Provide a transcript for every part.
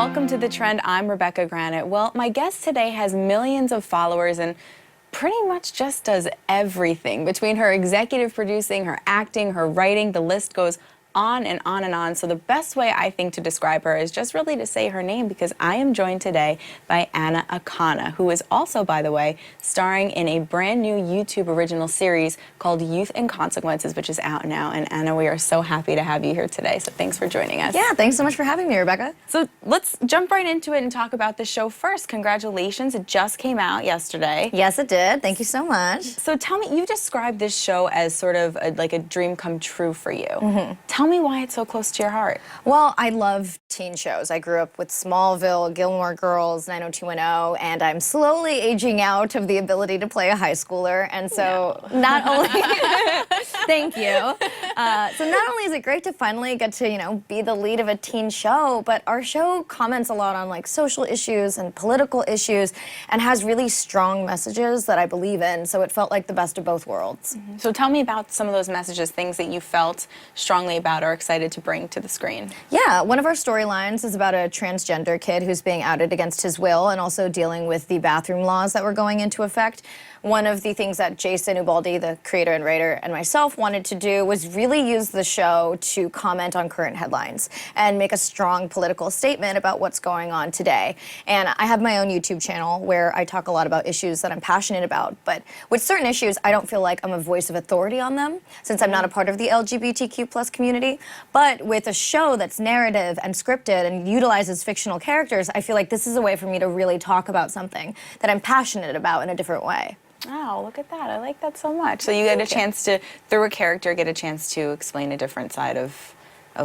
welcome to The Trend. I'm Rebecca Granet. Well, my guest today has millions of followers and pretty much just does everything. Between her executive producing, her acting, her writing, the list goes on and on and on. So the best way I think to describe her is just really to say her name, because I am joined today by Anna Akana, who is also, by the way, starring in a brand new YouTube original series called Youth and Consequences, which is out now. And Anna, we are so happy to have you here today. So thanks for joining us. Yeah, thanks so much for having me, Rebecca. So let's jump right into it and talk about the show first. Congratulations, it just came out yesterday. Yes, it did. Thank you so much. So tell me, you described this show as sort of like a dream come true for you. Tell me why it's so close to your heart. Well, I love teen shows. I grew up with Smallville, Gilmore Girls, 90210, and I'm slowly aging out of the ability to play a high schooler. And so not only, thank you. So not only is it great to finally get to, be the lead of a teen show, but our show comments a lot on like social issues and political issues and has really strong messages that I believe in. So it felt like the best of both worlds. So tell me about some of those messages, things that you felt strongly about or excited to bring to the screen. Yeah, one of our storylines is about a transgender kid who's being outed against his will and also dealing with the bathroom laws that were going into effect. One of the things that Jason Ubaldi, the creator and writer, and myself wanted to do was really use the show to comment on current headlines and make a strong political statement about what's going on today. And I have my own YouTube channel where I talk a lot about issues that I'm passionate about, but with certain issues, I don't feel like I'm a voice of authority on them since I'm not a part of the LGBTQ+ community. But with a show that's narrative and scripted and utilizes fictional characters, I feel like this is a way for me to really talk about something that I'm passionate about in a different way. Oh, look at that. I like that so much. So you get a chance to, through a character, get a chance to explain a different side of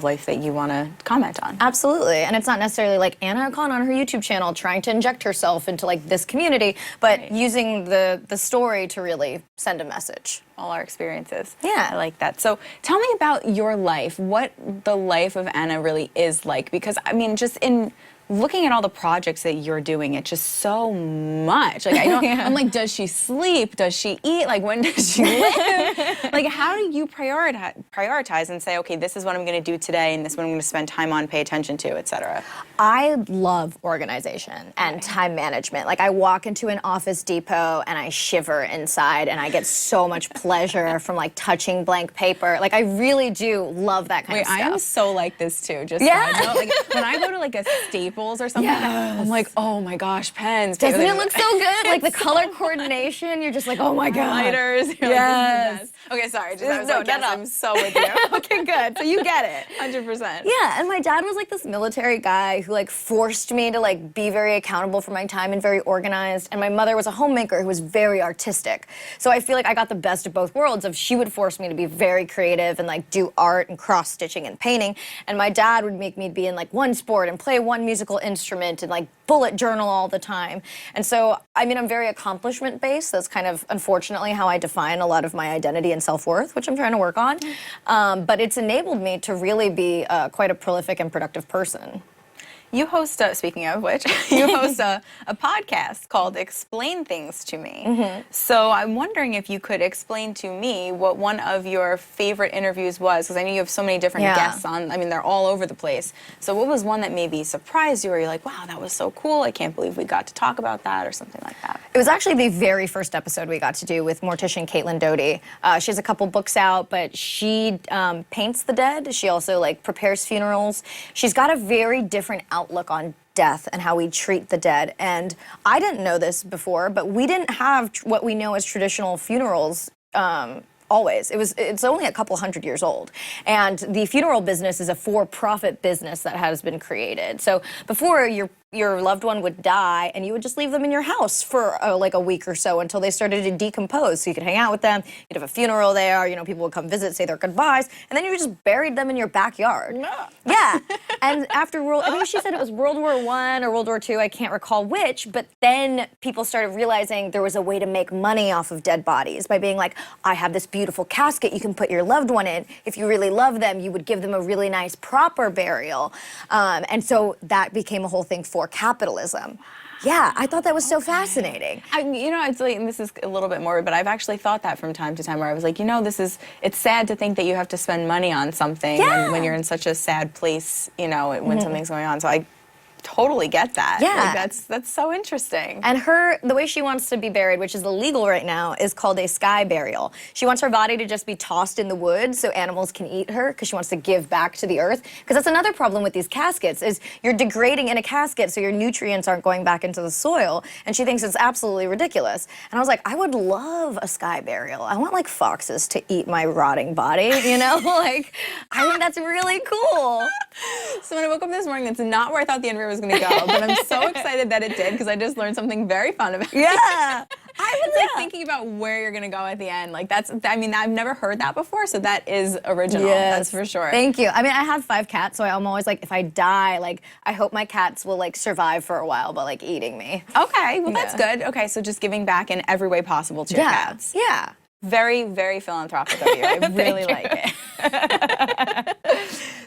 life that you want to comment on. Absolutely. And it's not necessarily like Anna Akana on her YouTube channel trying to inject herself into like this community, but using the story to really send a message. All our experiences. Yeah. I like that. So tell me about your life, what the life of Anna really is like, because I mean, just in looking at all the projects that you're doing, it's just so much. Like, I don't, I'm like, does she sleep? Does she eat? Like, when does she live? Like, how do you prioritize and say, okay, this is what I'm going to do today, and this is what I'm going to spend time on, pay attention to, etc.? I love organization and time management. Like, I walk into an Office Depot and I shiver inside, and I get so much pleasure from like touching blank paper. Like, I really do love that kind of stuff. I am so like this too. Just so I know. Like, when I go to like a Staples or something, I'm like, oh my gosh, pens. Doesn't it look so good? Like the color coordination, you're just like, oh my god. Lighters. Yes. Okay, sorry. I was like, yes, I'm so with you. Okay, good. So you get it. 100%. Yeah, and my dad was like this military guy who like forced me to like be very accountable for my time and very organized. And my mother was a homemaker who was very artistic. So I feel like I got the best of both worlds of she would force me to be very creative and like do art and cross stitching and painting. And my dad would make me be in like one sport and play one musical instrument and like bullet journal all the time. And so, I mean, I'm very accomplishment based. That's kind of, unfortunately, how I define a lot of my identity and self-worth, which I'm trying to work on. But it's enabled me to really be quite a prolific and productive person. You host, speaking of which, you host a podcast called Explain Things to Me. So I'm wondering if you could explain to me what one of your favorite interviews was, because I know you have so many different guests on. I mean, they're all over the place. So what was one that maybe surprised you, or you're like, wow, that was so cool, I can't believe we got to talk about that, or something like that? It was actually the very first episode we got to do with mortician Caitlin Doty. She has a couple books out, but she paints the dead. She also like prepares funerals. She's got a very different outlook on death and how we treat the dead. And I didn't know this before, but we didn't have what we know as traditional funerals always. It's only a couple hundred years old. And the funeral business is a for-profit business that has been created. So before, your loved one would die and you would just leave them in your house for like a week or so until they started to decompose, so you could hang out with them. You'd have a funeral there, people would come visit, say their goodbyes, and then you just buried them in your backyard. Yeah. And after I think she said it was World War I or World War II, I can't recall which, but then people started realizing there was a way to make money off of dead bodies by being like, I have this beautiful casket you can put your loved one in. If you really love them, you would give them a really nice proper burial. And so that became a whole thing for capitalism. Yeah, I thought that was so fascinating. It's like, and this is a little bit morbid, but I've actually thought that from time to time where I was like, it's sad to think that you have to spend money on something when you're in such a sad place, when something's going on. So I totally get that. Yeah. Like, that's so interesting. And the way she wants to be buried, which is illegal right now, is called a sky burial. She wants her body to just be tossed in the woods so animals can eat her because she wants to give back to the earth. Because that's another problem with these caskets is you're degrading in a casket so your nutrients aren't going back into the soil. And she thinks it's absolutely ridiculous. And I was like, I would love a sky burial. I want like foxes to eat my rotting body, you know? Like, I think that's really cool. So when I woke up this morning, that's not where I thought the interview was going to go, but I'm so excited that it did because I just learned something very fun about it. Yeah. I was like thinking about where you're going to go at the end. Like I mean, I've never heard that before, so that is original. Yes. That's for sure. Thank you. I mean, I have 5 cats, so I'm always like, if I die, like, I hope my cats will like survive for a while, but like eating me. Okay, well that's good. Okay, so just giving back in every way possible to your cats. Yeah. Very, very philanthropic of you. I really like it.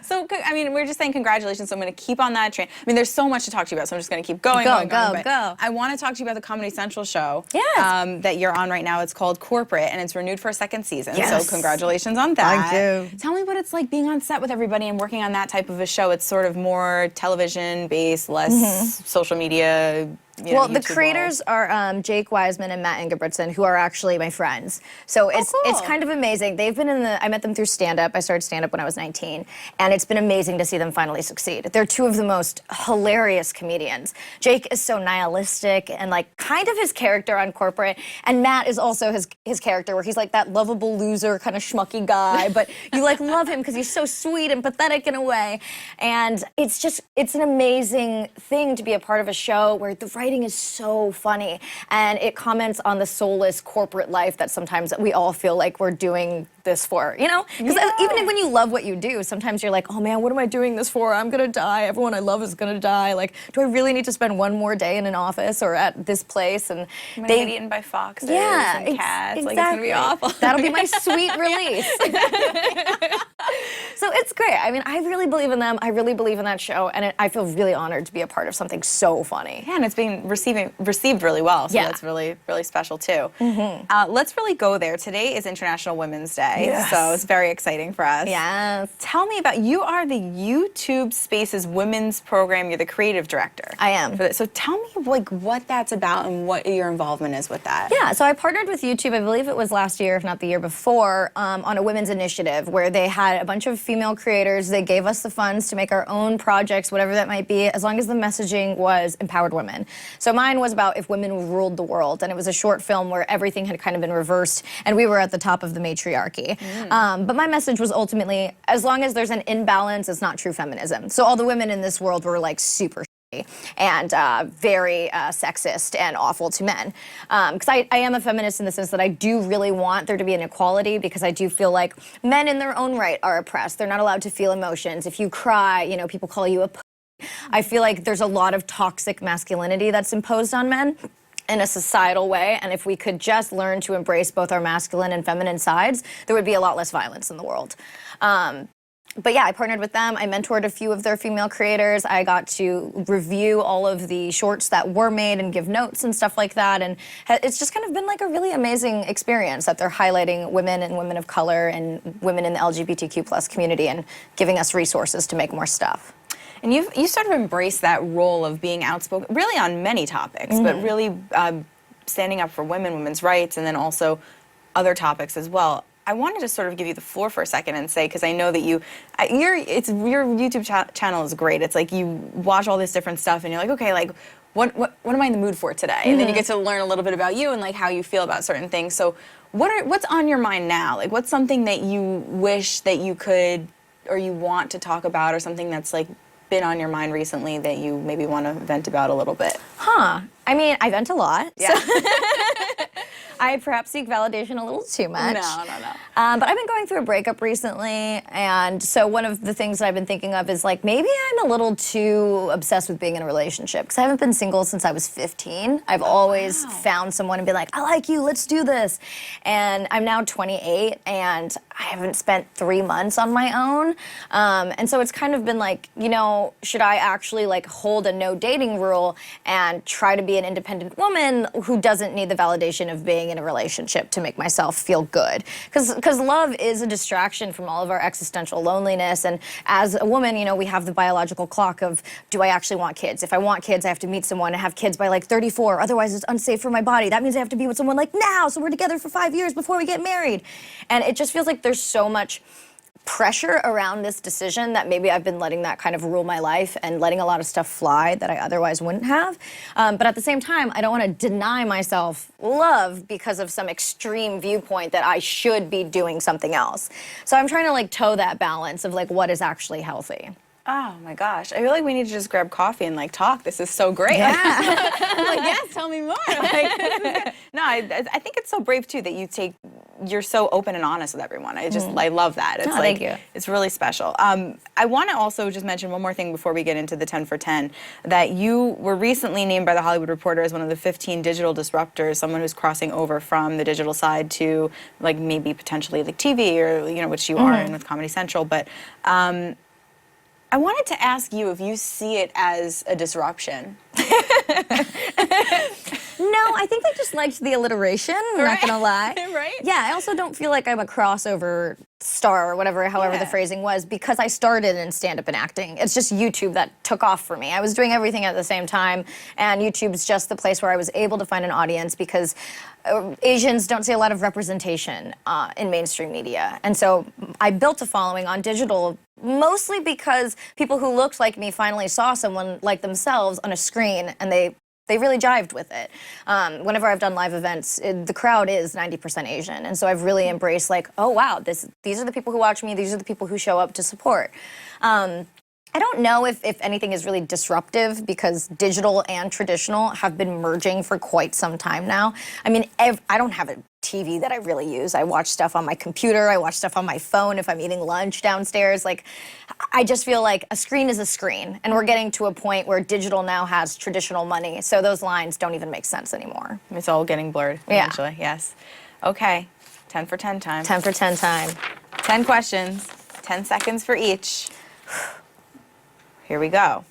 So, I mean, we're just saying congratulations. So I'm going to keep on that train. I mean, there's so much to talk to you about, so I'm just going to keep going. Go. But I want to talk to you about the Comedy Central show that you're on right now. It's called Corporate, and it's renewed for a 2nd season. Yes. So congratulations on that. Thank you. Tell me what it's like being on set with everybody and working on that type of a show. It's sort of more television-based, less social media. Well, the creators are Jake Wiseman and Matt Ingebrigtsen, who are actually my friends. So it's kind of amazing. They've been I met them through stand-up. I started stand-up when I was 19, and it's been amazing to see them finally succeed. They're 2 of the most hilarious comedians. Jake is so nihilistic and like kind of his character on Corporate, and Matt is also his character where he's like that lovable loser kind of schmucky guy, but you like love him because he's so sweet and pathetic in a way. And it's an amazing thing to be a part of a show where the writing is so funny, and it comments on the soulless corporate life that sometimes we all feel like we're doing this for, you know? Because even when you love what you do, sometimes you're like, oh man, what am I doing this for? I'm gonna die. Everyone I love is gonna die. Like, do I really need to spend one more day in an office or at this place? And I'm gonna get eaten by foxes and cats. Exactly. Like, it's gonna be awful. That'll be my sweet release. So it's great. I mean, I really believe in them. I really believe in that show, and I feel really honored to be a part of something so funny. Yeah, and it's being received really well, so that's really, really special too. Let's really go there. Today is International Women's Day, so it's very exciting for us. Yes. Tell me you are the YouTube Spaces Women's Program. You're the creative director. I am. So tell me like what that's about and what your involvement is with that. Yeah, so I partnered with YouTube, I believe it was last year, if not the year before, on a women's initiative where they had a bunch of female creators. They gave us the funds to make our own projects, whatever that might be, as long as the messaging was empowered women. So mine was about if women ruled the world, and it was a short film where everything had kind of been reversed, and we were at the top of the matriarchy. But my message was ultimately, as long as there's an imbalance, it's not true feminism. So all the women in this world were like super and very sexist and awful to men. Because I am a feminist in the sense that I do really want there to be an equality, because I do feel like men in their own right are oppressed. They're not allowed to feel emotions. If you cry, you know, people call you a I feel like there's a lot of toxic masculinity that's imposed on men in a societal way, and if we could just learn to embrace both our masculine and feminine sides, there would be a lot less violence in the world. But yeah, I partnered with them. I mentored a few of their female creators. I got to review all of the shorts that were made and give notes and stuff like that. And it's just kind of been like a really amazing experience that they're highlighting women and women of color and women in the LGBTQ+ community and giving us resources to make more stuff. And you sort of embraced that role of being outspoken, really on many topics, but really standing up for women, women's rights, and then also other topics as well. I wanted to sort of give you the floor for a second and say, because I know that your YouTube channel is great. It's like you watch all this different stuff and you're like, okay, like what am I in the mood for today? And then you get to learn a little bit about you and like how you feel about certain things. So what's on your mind now? Like what's something that you wish that you could or you want to talk about, or something that's like been on your mind recently that you maybe want to vent about a little bit? I mean, I vent a lot. Yeah. So I perhaps seek validation a little too much. No. But I've been going through a breakup recently, and so one of the things that I've been thinking of is like, maybe I'm a little too obsessed with being in a relationship, because I haven't been single since I was 15. I've always found someone and been like, I like you, let's do this. And I'm now 28, and I haven't spent 3 months on my own. And so it's kind of been like, you know, should I actually like hold a no dating rule and try to be an independent woman who doesn't need the validation of being in a relationship to make myself feel good? Because love is a distraction from all of our existential loneliness. And as a woman, you know, we have the biological clock of, do I actually want kids? If I want kids, I have to meet someone and have kids by like 34. Otherwise, it's unsafe for my body. That means I have to be with someone like now. So we're together for 5 years before we get married. And it just feels like there's so much pressure around this decision that maybe I've been letting that kind of rule my life and letting a lot of stuff fly that I otherwise wouldn't have. But at the same time, I don't want to deny myself love because of some extreme viewpoint that I should be doing something else. So I'm trying to like toe that balance of like what is actually healthy. Oh my gosh, I feel like we need to just grab coffee and like talk. This is so great. Yeah. I'm like, yes, tell me more. Like, no, I think it's so brave too that you're so open and honest with everyone. I love that. It's thank you. It's really special. I want to also just mention one more thing before we get into the 10 for 10, that you were recently named by The Hollywood Reporter as one of the 15 digital disruptors, someone who's crossing over from the digital side to like maybe potentially like TV or, you know, which you are in with Comedy Central. But I wanted to ask you if you see it as a disruption. No, I think I just liked the alliteration, I'm not gonna lie. Right? Yeah, I also don't feel like I'm a crossover star or whatever, however the phrasing was, because I started in stand-up and acting. It's just YouTube that took off for me. I was doing everything at the same time, and YouTube's just the place where I was able to find an audience because Asians don't see a lot of representation in mainstream media. And so I built a following on digital mostly because people who looked like me finally saw someone like themselves on a screen, and they really jived with it. Whenever I've done live events, the crowd is 90% Asian. And so I've really embraced like, oh wow, these are the people who watch me, these are the people who show up to support. I don't know if anything is really disruptive because digital and traditional have been merging for quite some time now. I mean, I don't have a TV that I really use. I watch stuff on my computer, I watch stuff on my phone if I'm eating lunch downstairs. Like, I just feel like a screen is a screen, and we're getting to a point where digital now has traditional money, so those lines don't even make sense anymore. It's all getting blurred eventually, yes. Okay, 10 for 10 time. 10 for 10 time. 10 questions, 10 seconds for each. Here we go.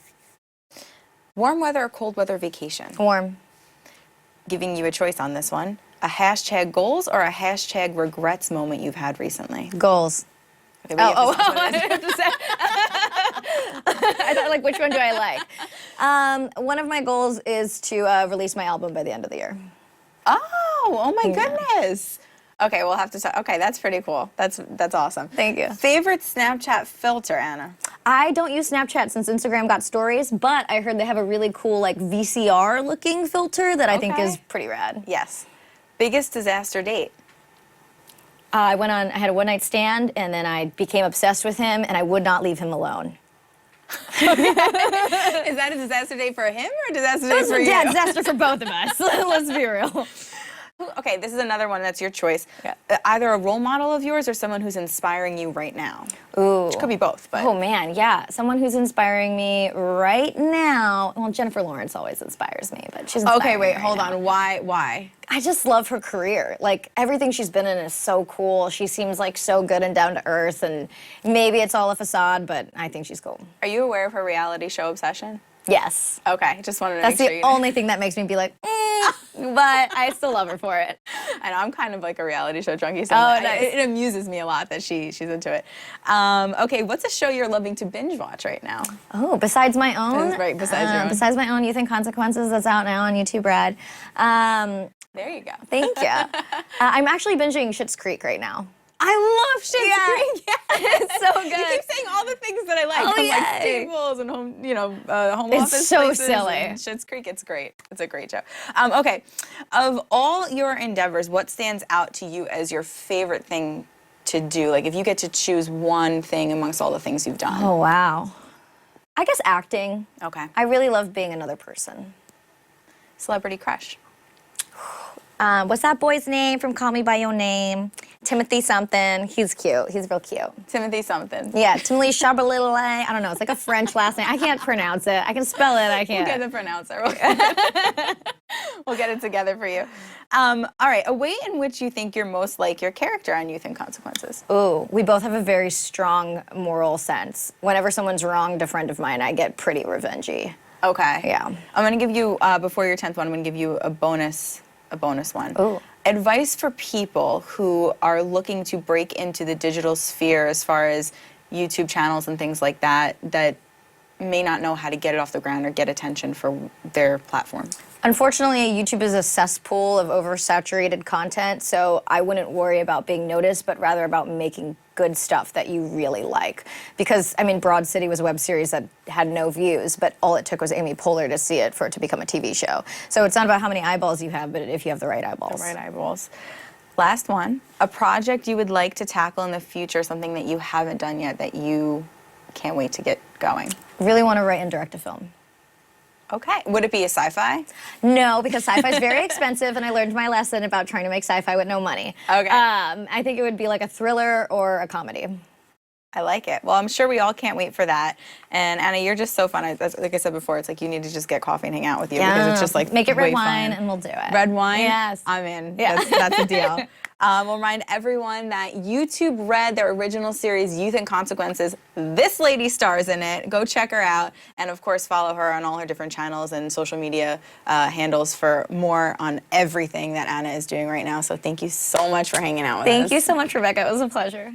Warm weather or cold weather vacation? Warm. Giving you a choice on this one. A hashtag goals or a hashtag regrets moment you've had recently? Goals. Okay, I have to say. I thought, like, which one do I like? One of my goals is to release my album by the end of the year. Oh my goodness. Okay, we'll have to talk. Okay, that's pretty cool. That's awesome. Thank you. Favorite Snapchat filter, Anna? I don't use Snapchat since Instagram got stories, but I heard they have a really cool, like, VCR-looking filter that I think is pretty rad. Yes. Biggest disaster date? I had a one-night stand, and then I became obsessed with him, and I would not leave him alone. Is that a disaster date for him or a disaster date for you? Yeah, disaster for both of us. Let's be real. Okay, this is another one that's your choice. Yeah. Either a role model of yours or someone who's inspiring you right now. Ooh. Which could be both, but. Oh man, yeah. Someone who's inspiring me right now. Well, Jennifer Lawrence always inspires me, but she's inspiring Okay, wait, me right hold now. on. Why? I just love her career. Like, everything she's been in is so cool. She seems like so good and down to earth, and maybe it's all a facade, but I think she's cool. Are you aware of her reality show obsession? Yes. Okay, just wanted to That's make sure the only thing that makes me be like, but I still love her for it. I know, I'm kind of like a reality show junkie, so nice. it amuses me a lot that she's into it. Okay, what's a show you're loving to binge watch right now? Oh, Besides My Own? Right, Besides Your Own. Besides My Own, Youth and Consequences, that's out now on YouTube, Brad. There you go. Thank you. I'm actually binging Schitt's Creek right now. I love Schitt's Creek. Yeah. It's so good. You keep saying all the things that I like. Oh, From like yay. Staples and home, home It's office so places silly. and Schitt's Creek, it's great. It's a great show. Okay, of all your endeavors, what stands out to you as your favorite thing to do? Like if you get to choose one thing amongst all the things you've done. Oh, wow. I guess acting. Okay. I really love being another person. Celebrity crush. What's that boy's name from Call Me By Your Name? Timothy something. He's cute. He's real cute. Timothy something. Yeah, Timothy Chabalilele. I don't know. It's like a French last name. I can't pronounce it. I can spell it. I can't. We'll get the pronouncer. We'll get it together for you. All right, a way in which you think you're most like your character on Youth and Consequences. Ooh, we both have a very strong moral sense. Whenever someone's wronged a friend of mine, I get pretty revengey. Okay. Yeah. I'm gonna give you, before your 10th one, I'm gonna give you a bonus one. Ooh. Advice for people who are looking to break into the digital sphere as far as YouTube channels and things like that, that may not know how to get it off the ground or get attention for their platform. Unfortunately, YouTube is a cesspool of oversaturated content, so I wouldn't worry about being noticed, but rather about making good stuff that you really like. Because, I mean, Broad City was a web series that had no views, but all it took was Amy Poehler to see it for it to become a TV show. So it's not about how many eyeballs you have, but if you have the right eyeballs. The right eyeballs. Last one, a project you would like to tackle in the future, something that you haven't done yet that you can't wait to get going. Really want to write and direct a film. Okay. Would it be a sci-fi? No, because sci-fi is very expensive, and I learned my lesson about trying to make sci-fi with no money. Okay. I think it would be like a thriller or a comedy. I like it. Well, I'm sure we all can't wait for that. And Anna, you're just so fun. Like I said before, it's like you need to just get coffee and hang out with you because it's just like make it red way wine fun. and we'll do it. Red wine? Yes. I'm in. Yeah. That's a deal. We'll remind everyone that YouTube read their original series, Youth and Consequences. This lady stars in it. Go check her out. And of course, follow her on all her different channels and social media handles for more on everything that Anna is doing right now. So thank you so much for hanging out with us. Thank you so much, Rebecca. It was a pleasure.